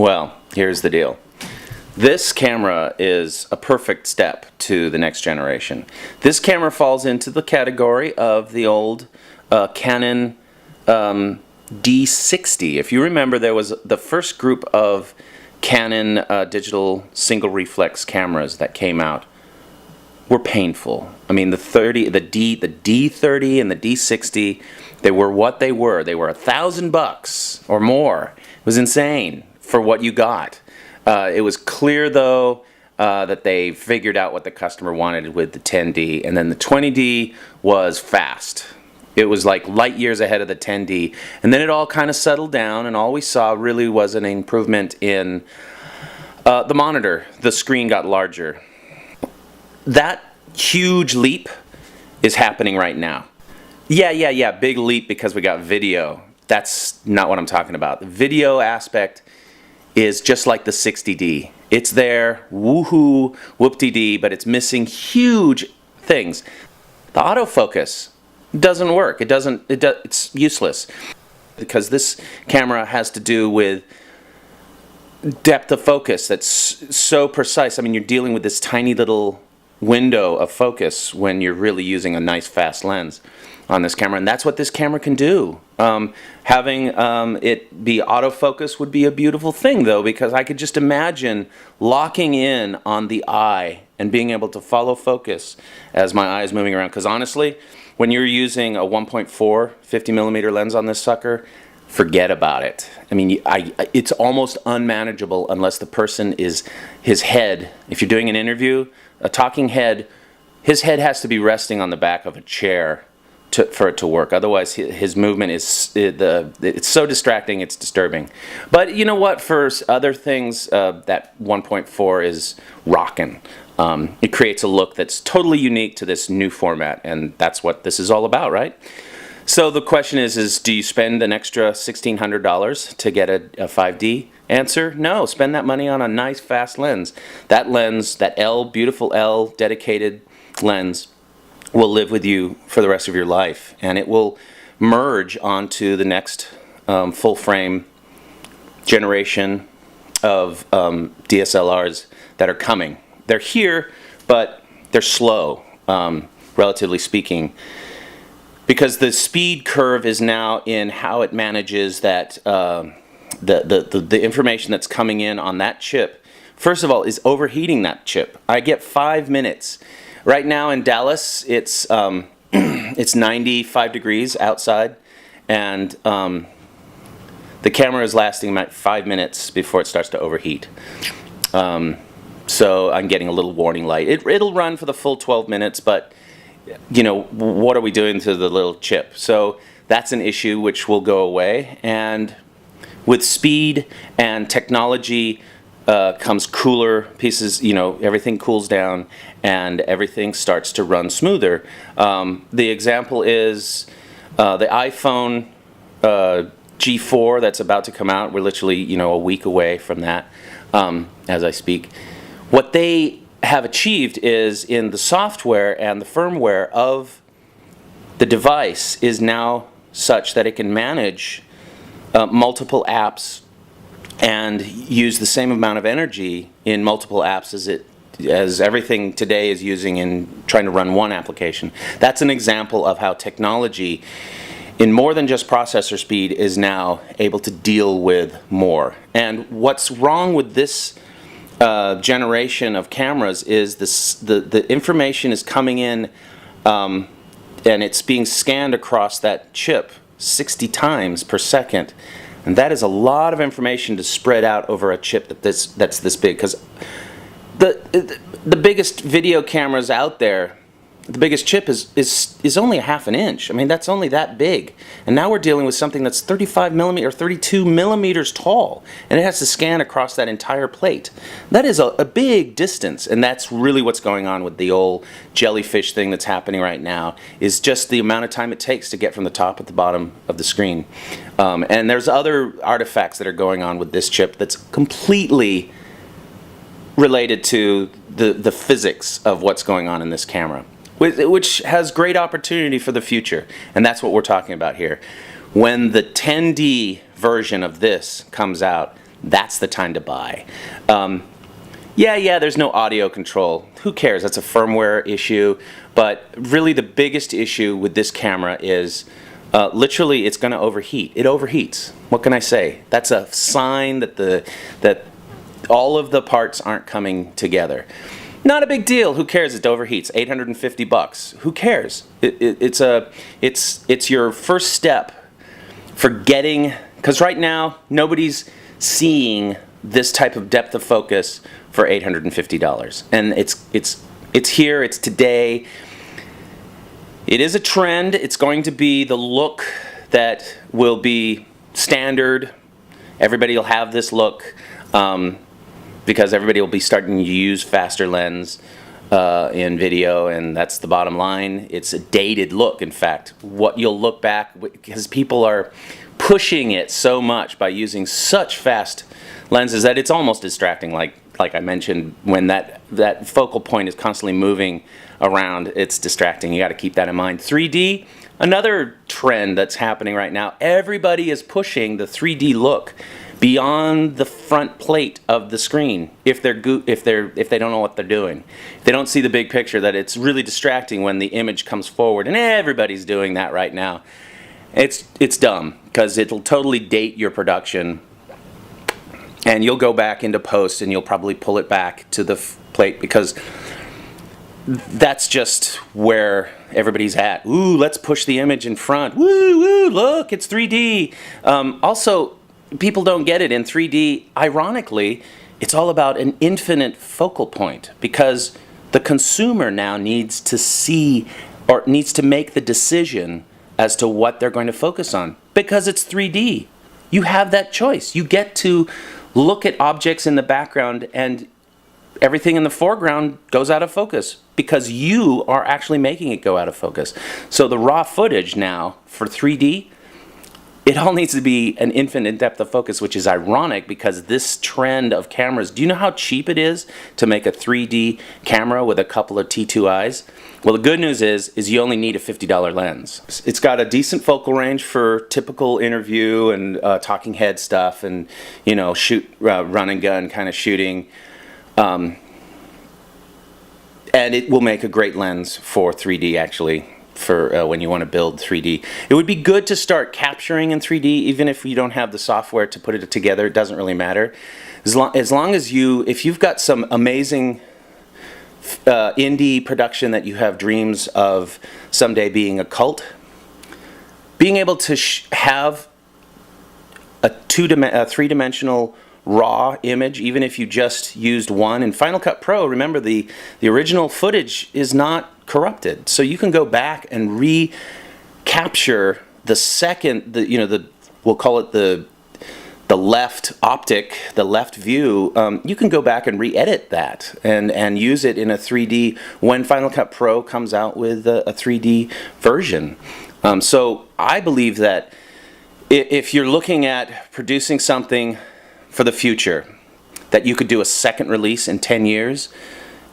Well, here's the deal. This camera is a perfect step to the next generation. This camera falls into the category of the old Canon D60. If you remember, there was the first group of Canon digital single reflex cameras that came out were painful. I mean, the D30 and the D60, they were what they were. They were $1,000 or more. It was insane for what you got. It was clear, though, that they figured out what the customer wanted with the 10D, and then the 20D was fast. It was like light years ahead of the 10D, and then it all kind of settled down, and all we saw really was an improvement in the monitor. The screen got larger. That huge leap is happening right now. Yeah, big leap because we got video. That's not what I'm talking about. The video aspect is just like the 60D. It's there, woohoo, whoop-de-dee, but it's missing huge things. The autofocus doesn't work. It's useless because this camera has to do with depth of focus that's so precise. I mean, you're dealing with this tiny little window of focus when you're really using a nice fast lens on this camera, and that's what this camera can do. Having it be autofocus would be a beautiful thing, though, because I could just imagine locking in on the eye and being able to follow focus as my eye is moving around. Because honestly, when you're using a 1.4 50mm lens on this sucker, forget about it. I mean, it's almost unmanageable unless the person is, his head, if you're doing an interview, a talking head, his head has to be resting on the back of a chair for it to work. Otherwise, his movement is, it's so distracting, it's disturbing. But you know what? For other things, that 1.4 is rocking. It creates a look that's totally unique to this new format, and that's what this is all about, right? So the question is do you spend an extra $1,600 to get a 5D? Answer, no. Spend that money on a nice fast lens. That lens, that beautiful L dedicated lens, will live with you for the rest of your life, and it will merge onto the next full frame generation of DSLRs that are coming. They're here, but they're slow, relatively speaking, because the speed curve is now in how it manages that the information that's coming in on that chip, first of all, is overheating that chip. I get 5 minutes. Right now in Dallas, it's 95 degrees outside, and the camera is lasting about 5 minutes before it starts to overheat. So I'm getting a little warning light. It'll run for the full 12 minutes, but you know, what are we doing to the little chip? So that's an issue which will go away, and with speed and technology comes cooler pieces. You know, everything cools down and everything starts to run smoother. The example is the iPhone G4 that's about to come out. We're literally, you know, a week away from that as I speak. What they have achieved is in the software and the firmware of the device is now such that it can manage multiple apps and use the same amount of energy in multiple apps as everything today is using in trying to run one application. That's an example of how technology, in more than just processor speed, is now able to deal with more. And what's wrong with this generation of cameras is the information is coming in and it's being scanned across that chip 60 times per second, and that is a lot of information to spread out over a chip that's this big. Because the biggest video cameras out there, the biggest chip is only a ½ inch. I mean, that's only that big. And now we're dealing with something that's 35mm or 32mm tall, and it has to scan across that entire plate. That is a big distance, and that's really what's going on with the old jellyfish thing that's happening right now, is just the amount of time it takes to get from the top to the bottom of the screen. And there's other artifacts that are going on with this chip that's completely related to the physics of what's going on in this camera, which has great opportunity for the future, and that's what we're talking about here. When the 10D version of this comes out, that's the time to buy. Yeah, there's no audio control. Who cares? That's a firmware issue. But really the biggest issue with this camera is literally it's going to overheat. It overheats. What can I say? That's a sign that that all of the parts aren't coming together. Not a big deal. Who cares? It overheats. $850. Who cares? It's your first step for getting, because right now nobody's seeing this type of depth of focus for $850, and it's here. It's today. It is a trend. It's going to be the look that will be standard. Everybody will have this look. Because everybody will be starting to use faster lens in video, and that's the bottom line. It's a dated look, in fact. What you'll look back, because people are pushing it so much by using such fast lenses that it's almost distracting, like I mentioned, when that focal point is constantly moving around, it's distracting. You got to keep that in mind. 3D, another trend that's happening right now. Everybody is pushing the 3D look beyond the front plate of the screen if they don't know what they're doing. If they don't see the big picture, that it's really distracting when the image comes forward, and everybody's doing that right now. It's dumb, because it'll totally date your production, and you'll go back into post and you'll probably pull it back to the plate, because that's just where everybody's at. Ooh, let's push the image in front. Woo, look, it's 3D. Also, people don't get it in 3D. Ironically, it's all about an infinite focal point, because the consumer now needs to see, or needs to make the decision as to what they're going to focus on, because it's 3D. You have that choice. You get to look at objects in the background, and everything in the foreground goes out of focus because you are actually making it go out of focus. So the raw footage now for 3D, it all needs to be an infinite depth of focus, which is ironic because this trend of cameras, do you know how cheap it is to make a 3D camera with a couple of T2i's? Well, the good news is you only need a $50 lens. It's got a decent focal range for typical interview and talking head stuff, and shoot, run and gun kind of shooting. And it will make a great lens for 3D, actually, for when you want to build 3D. It would be good to start capturing in 3D, even if you don't have the software to put it together. It doesn't really matter. As long as if you've got some amazing indie production that you have dreams of someday being a cult, being able to have a three-dimensional raw image, even if you just used one. In Final Cut Pro, remember the original footage is not corrupted, so you can go back and recapture the second, we'll call it the left optic, the left view. You can go back and re-edit that and use it in a 3D when Final Cut Pro comes out with a 3D version. So I believe that if you're looking at producing something for the future, that you could do a second release in 10 years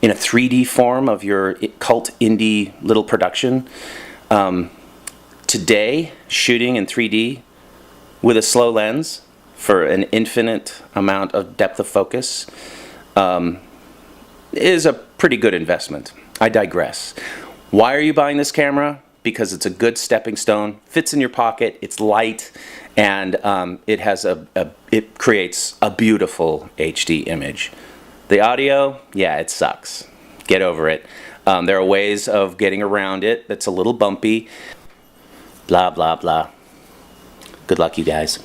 in a 3D form of your cult indie little production. Today, shooting in 3D with a slow lens for an infinite amount of depth of focus is a pretty good investment. I digress. Why are you buying this camera? Because it's a good stepping stone, fits in your pocket, it's light, and it creates a beautiful HD image. The audio, yeah, it sucks. Get over it. There are ways of getting around it that's a little bumpy. Blah, blah, blah. Good luck, you guys.